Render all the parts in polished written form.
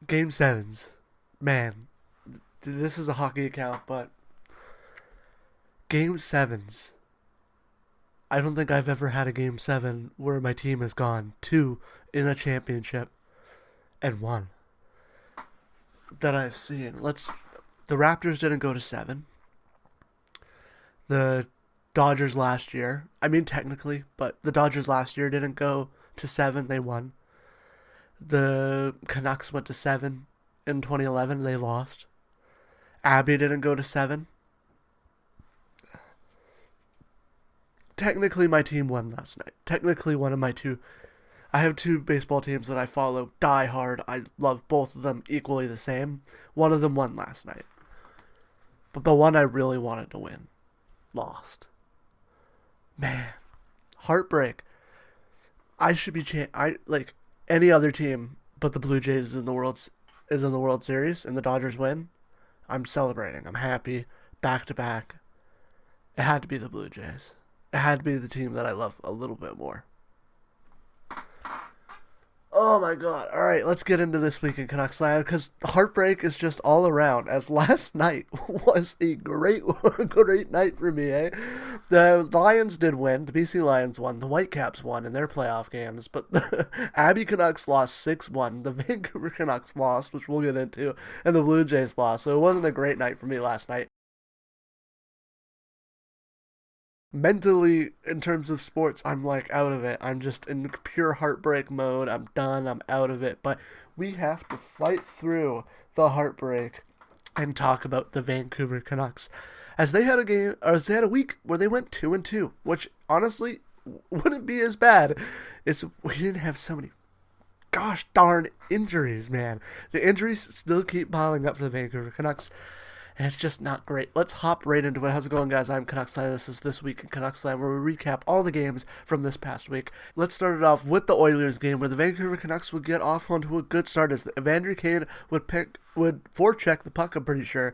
Game sevens. Man, this is a hockey account, but game sevens. I don't think I've ever had a game seven where my team has gone two in a championship and won that I've seen. The Raptors didn't go to seven. The Dodgers last year, I mean technically, but the Dodgers last year didn't go to seven, they won. The Canucks went to seven in 2011, they lost. Abby didn't go to seven. Technically, my team won last night. Technically, one of my two. I have two baseball teams that I follow die hard. I love both of them equally the same. One of them won last night. But the one I really wanted to win lost. Man, heartbreak. I should be I like any other team but the Blue Jays is in the World Series and the Dodgers win. I'm celebrating. I'm happy. Back to back. It had to be the Blue Jays. It had to be the team that I love a little bit more. Oh my god. Alright, let's get into this week in CanucksLand because heartbreak is just all around. As last night was a great night for me, eh? The Lions did win. The BC Lions won. The Whitecaps won in their playoff games. But the Abbey Canucks lost 6-1. The Vancouver Canucks lost, which we'll get into. And the Blue Jays lost. So it wasn't a great night for me last night. Mentally, in terms of sports, I'm like out of it. I'm just in pure heartbreak mode. I'm done. I'm out of it. But we have to fight through the heartbreak and talk about the Vancouver Canucks, as they had a week where they went 2-2, which honestly wouldn't be as bad as if we didn't have so many gosh darn injuries, man. The injuries still keep piling up for the Vancouver Canucks, and it's just not great. Let's hop right into it. How's it going, guys? I'm CanucksLand. This is This Week in CanucksLand, where we recap all the games from this past week. Let's start it off with the Oilers game, where the Vancouver Canucks would get off onto a good start as Evander Kane would forecheck the puck, I'm pretty sure,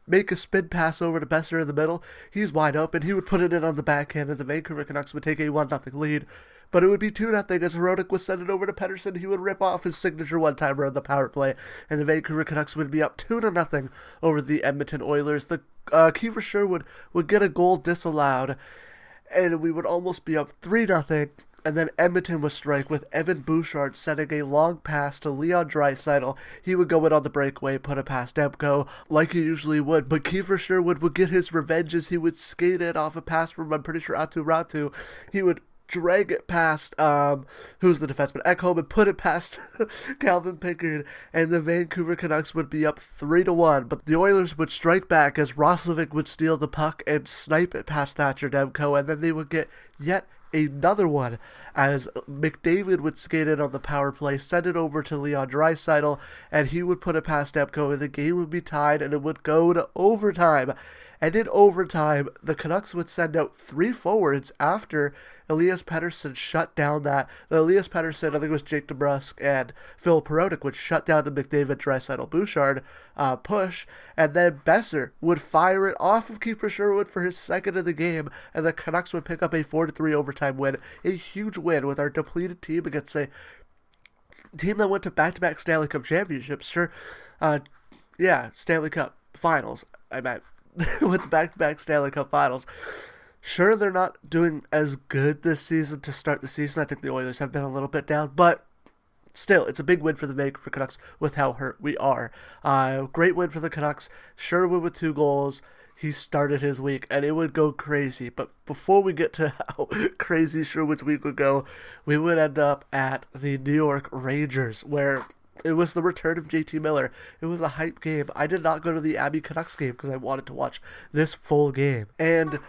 make a spin pass over to Besser in the middle. He's wide open. He would put it in on the backhand, and the Vancouver Canucks would take a 1-0 lead. But it would be 2-0 as Rodick would send it over to Pettersson. He would rip off his signature one-timer on the power play, and the Vancouver Canucks would be up 2-0 over the Edmonton Oilers. The Kiefer Sherwood would get a goal disallowed, and we would almost be up 3-0. And then Edmonton would strike with Evan Bouchard sending a long pass to Leon Draisaitl. He would go in on the breakaway, put it past Demko like he usually would. But Kiefer Sherwood would get his revenge as he would skate it off a pass from, I'm pretty sure, Atu Ratu. He would drag it past who's the defenseman, Ekholm, and put it past Calvin Pickard, and the Vancouver Canucks would be up 3-1. But the Oilers would strike back as Roslovic would steal the puck and snipe it past Thatcher Demko, and then they would get yet another one as McDavid would skate it on the power play, send it over to Leon Draisaitl, and he would put it past Demko, and the game would be tied, and it would go to overtime. And in overtime, the Canucks would send out three forwards after Elias Pettersson shut down that. Elias Pettersson, I think it was Jake DeBrusk and Phil Perotic, would shut down the McDavid, Draisaitl, Bouchard push, and then Besser would fire it off of Kiefer Sherwood for his second of the game, and the Canucks would pick up a 4-3 overtime win. A huge win with our depleted team against a team that went to back-to-back Stanley Cup championships. Sure, Stanley Cup finals, I meant. With the back-to-back Stanley Cup finals. Sure, they're not doing as good this season to start the season. I think the Oilers have been a little bit down, but still, it's a big win for the Vancouver Canucks with how hurt we are. Great win for the Canucks. Sherwood with 2 goals. He started his week, and it would go crazy. But before we get to how crazy Sherwood's week would go, we would end up at the New York Rangers, where it was the return of JT Miller. It was a hype game. I did not go to the Abbey Canucks game because I wanted to watch this full game. And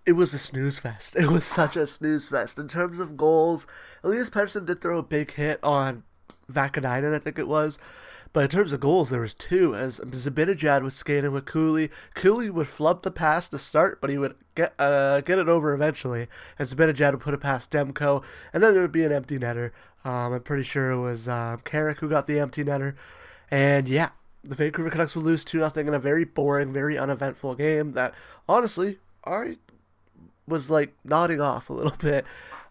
it was a snooze fest. It was such a snooze fest. In terms of goals, Elias Pettersson did throw a big hit on Vakanainen, I think it was. But in terms of goals, there was 2, as Zibanejad was skating with Cooley. Cooley would flub the pass to start, but he would get it over eventually, and Zibanejad would put it past Demko, and then there would be an empty netter. I'm pretty sure it was Carrick who got the empty netter. And yeah, the Vancouver Canucks would lose 2-0 in a very boring, very uneventful game that, honestly, I was like nodding off a little bit.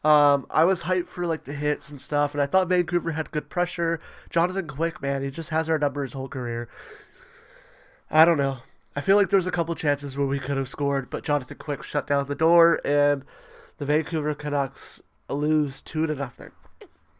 I was hyped for like the hits and stuff, and I thought Vancouver had good pressure. Jonathan Quick, man, he just has our number his whole career. I don't know. I feel like there's a couple chances where we could have scored, but Jonathan Quick shut down the door, and the Vancouver Canucks lose 2-0.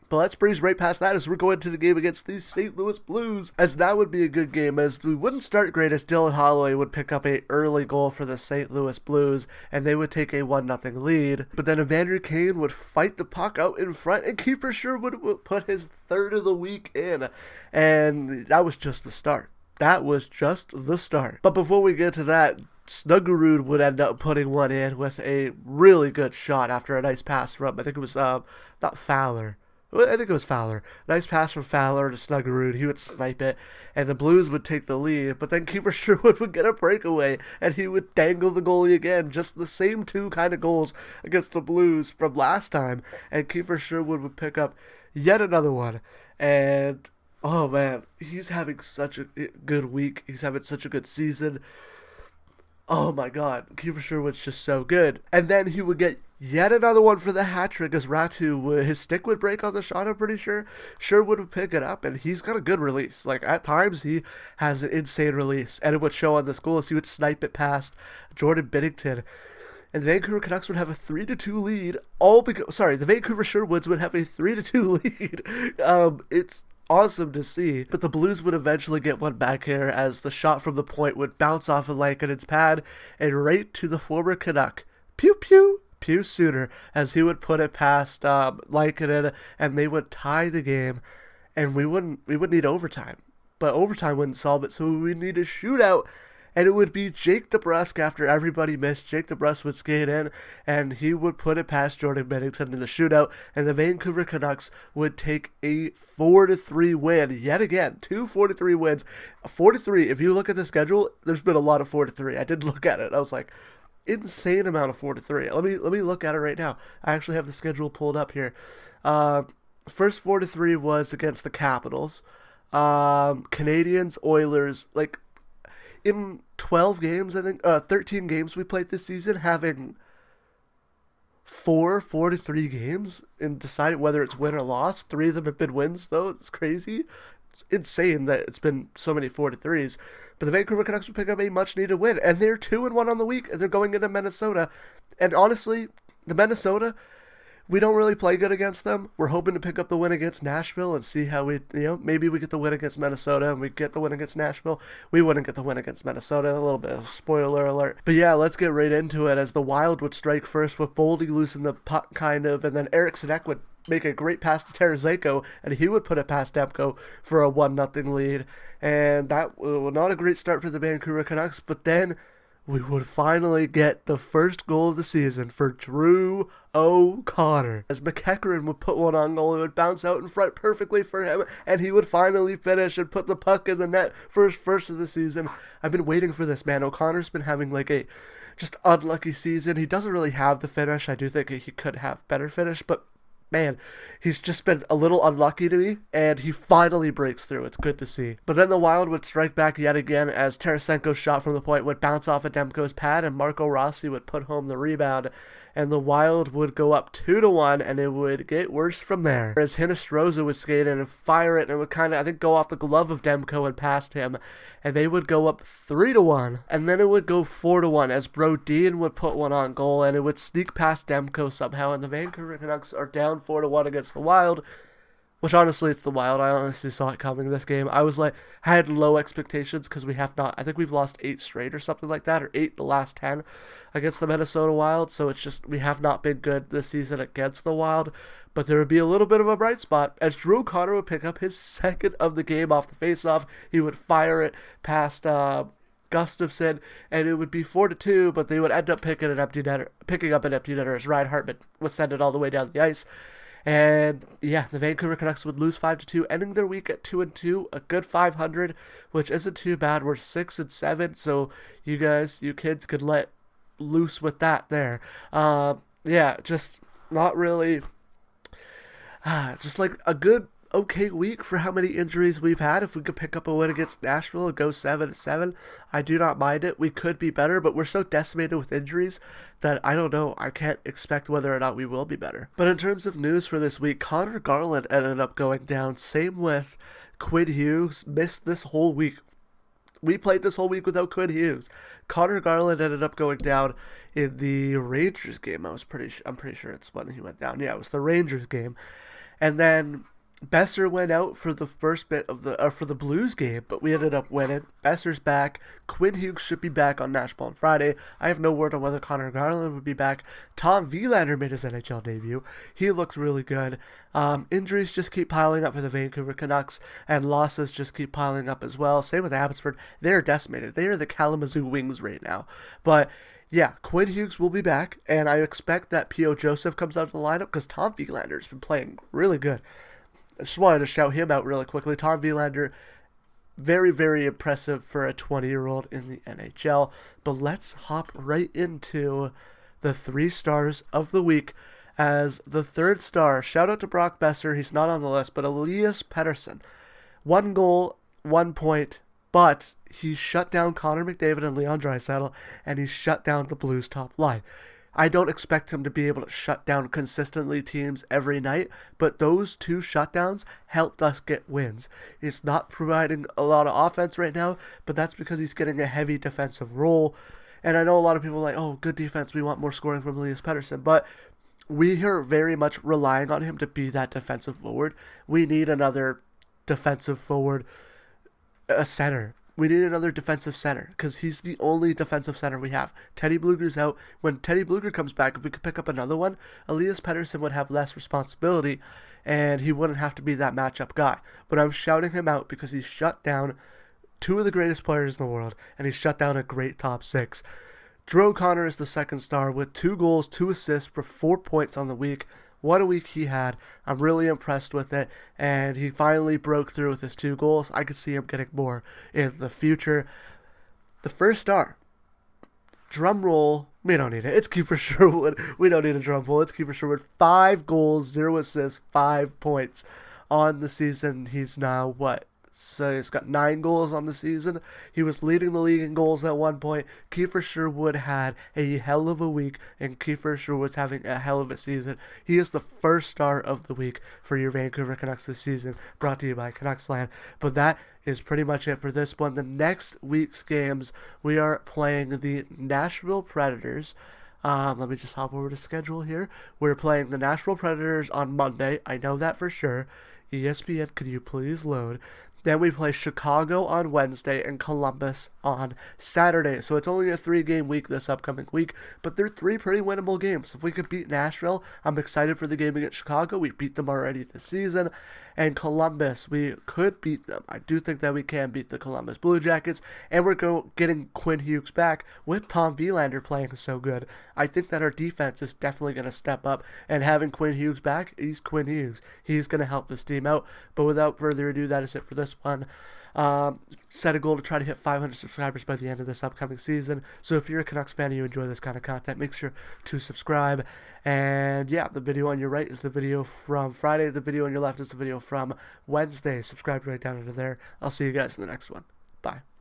But let's breeze right past that as we're going to the game against the St. Louis Blues, as that would be a good game, as we wouldn't start great, as Dylan Holloway would pick up an early goal for the St. Louis Blues, and they would take a 1-0 lead. But then Evander Kane would fight the puck out in front, and Kiefer Sherwood would put his third of the week in, and that was just the start. That was just the start. But before we get to that, Snuggerud would end up putting one in with a really good shot after a nice pass from, I think it was, not Fowler. I think it was Fowler. Nice pass from Fowler to Snuggerud. He would snipe it, and the Blues would take the lead. But then Kiefer Sherwood would get a breakaway, and he would dangle the goalie again. Just the same two kind of goals against the Blues from last time. And Kiefer Sherwood would pick up yet another one. And, oh man, he's having such a good week. He's having such a good season. Oh my god, Kiefer Sherwood's just so good. And then he would get yet another one for the hat trick as Ratu, his stick would break on the shot, I'm pretty sure. Sherwood would pick it up, and he's got a good release. Like, at times, he has an insane release. And it would show on this goal as he would snipe it past Jordan Binnington. And the Vancouver Canucks would have a 3-2 lead, the Vancouver Sherwoods would have a 3-2 lead. It's awesome to see, but the Blues would eventually get one back here as the shot from the point would bounce off of Lankinen's pad and right to the former Canuck. Pew pew! Pew Sooner, as he would put it past Lankinen, and they would tie the game, and we wouldn't need overtime. But overtime wouldn't solve it, so we would need a shootout, and it would be Jake DeBrusk after everybody missed. Jake DeBrusk would skate in, and he would put it past Jordan Binnington in the shootout, and the Vancouver Canucks would take a 4-3 win. Yet again, 2 4-3 wins. 4-3, if you look at the schedule, there's been a lot of 4-3. I did look at it. I was like, insane amount of 4-3. Let me look at it right now. I actually have the schedule pulled up here. First 4-3 was against the Capitals. Canadians, Oilers, like, in 12 games, I think, 13 games we played this season, having 4-3 games and decided whether it's win or loss. 3 of them have been wins, though. It's crazy. It's insane that it's been so many 4-3s. But the Vancouver Canucks will pick up a much-needed win, and they're 2-1 on the week, and they're going into Minnesota. And honestly, the Minnesota, we don't really play good against them. We're hoping to pick up the win against Nashville and see how maybe we get the win against Minnesota and we get the win against Nashville. We wouldn't get the win against Minnesota. A little bit of spoiler alert. But yeah, let's get right into it as the Wild would strike first with Boldy losing the puck kind of, and then Eriksson Ek would make a great pass to Tarasenko, and he would put it past Demko for a 1-0 lead. And that was not a great start for the Vancouver Canucks, but then we would finally get the first goal of the season for Drew O'Connor. As McEachran would put one on goal, it would bounce out in front perfectly for him, and he would finally finish and put the puck in the net for his first of the season. I've been waiting for this, man. O'Connor's been having like a just unlucky season. He doesn't really have the finish. I do think he could have better finish, but man, he's just been a little unlucky to me, and he finally breaks through. It's good to see. But then the Wild would strike back yet again as Tarasenko's shot from the point would bounce off of Demko's pad, and Marco Rossi would put home the rebound, and the Wild would go up 2-1, and it would get worse from there. As Hinostroza would skate in and fire it, and it would kind of, I think, go off the glove of Demko and past him, and they would go up 3-1, and then it would go 4-1 as Brodin would put one on goal, and it would sneak past Demko somehow, and the Vancouver Canucks are down 4-1 against the Wild. Which, honestly, it's the Wild. I honestly saw it coming this game. I had low expectations because I think we've lost 8 straight or something like that, or 8 the last 10 against the Minnesota Wild. So it's just, we have not been good this season against the Wild. But there would be a little bit of a bright spot as Drew O'Connor would pick up his second of the game off the faceoff. He would fire it past Gustafsson, and it would be 4-2, but they would end up picking up an empty netter as Ryan Hartman would send it all the way down the ice. And yeah, the Vancouver Canucks would lose 5-2, ending their week at 2-2, a good 500, which isn't too bad. We're 6-7, so you kids could let loose with that there. Yeah, just not really, just like a good okay week for how many injuries we've had. If we could pick up a win against Nashville and go 7-7, I do not mind it. We could be better, but we're so decimated with injuries that I don't know. I can't expect whether or not we will be better. But in terms of news for this week, Connor Garland ended up going down. Same with Quinn Hughes. Missed this whole week. We played this whole week without Quinn Hughes. Connor Garland ended up going down in the Rangers game. I'm pretty sure it's when he went down. Yeah, it was the Rangers game. And then Besser went out for the first bit of for the Blues game, but we ended up winning. Besser's back. Quinn Hughes should be back on Nashville on Friday. I have no word on whether Connor Garland would be back. Tom Wielander made his NHL debut. He looked really good. Injuries just keep piling up for the Vancouver Canucks, and losses just keep piling up as well. Same with Abbotsford. They're decimated. They are the Kalamazoo Wings right now. But yeah, Quinn Hughes will be back, and I expect that P.O. Joseph comes out of the lineup because Tom Wielander's been playing really good. I just wanted to shout him out really quickly. Tom Wielander, very, very impressive for a 20-year-old in the NHL. But let's hop right into the 3 stars of the week. As the 3rd star, shout out to Brock Besser. He's not on the list, but Elias Pettersson. 1 goal, 1 point, but he shut down Connor McDavid and Leon Draisaitl, and he shut down the Blues top line. I don't expect him to be able to shut down consistently teams every night, but those 2 shutdowns helped us get wins. He's not providing a lot of offense right now, but that's because he's getting a heavy defensive role. And I know a lot of people are like, oh, good defense, we want more scoring from Elias Pettersson, but we are very much relying on him to be that defensive forward. We need another defensive forward, a center. We need another defensive center because he's the only defensive center we have. Teddy Bluger's out. When Teddy Bluger comes back, if we could pick up another one, Elias Pettersson would have less responsibility and he wouldn't have to be that matchup guy. But I'm shouting him out because he shut down 2 of the greatest players in the world and he shut down a great top 6. Drew O'Connor is the 2nd star with 2 goals, 2 assists for 4 points on the week. What a week he had. I'm really impressed with it. And he finally broke through with his 2 goals. I could see him getting more in the future. The 1st star. Drum roll. We don't need it. It's Kiefer Sherwood. We don't need a drum roll. It's Kiefer Sherwood. 5 goals, 0 assists, 5 points on the season. He's now what? So he's got 9 goals on the season. He was leading the league in goals at one point. Kiefer Sherwood had a hell of a week, and Kiefer Sherwood's having a hell of a season. He is the 1st star of the week for your Vancouver Canucks this season, brought to you by CanucksLand. But that is pretty much it for this one. The next week's games, we are playing the Nashville Predators. Let me just hop over to schedule here. We're playing the Nashville Predators on Monday. I know that for sure. ESPN, could you please load? Then we play Chicago on Wednesday and Columbus on Saturday. So it's only a 3-game week this upcoming week, but they're 3 pretty winnable games. If we could beat Nashville, I'm excited for the game against Chicago. We beat them already this season. And Columbus, we could beat them. I do think that we can beat the Columbus Blue Jackets. And we're getting Quinn Hughes back with Tom Wielander playing so good. I think that our defense is definitely going to step up. And having Quinn Hughes back, he's Quinn Hughes. He's going to help this team out. But without further ado, that is it for this one. Set a goal to try to hit 500 subscribers by the end of this upcoming season. So if you're a Canucks fan and you enjoy this kind of content, make sure to subscribe. And yeah, the video on your right is the video from Friday. The video on your left is the video from Wednesday. Subscribe right down into there. I'll see you guys in the next one. Bye.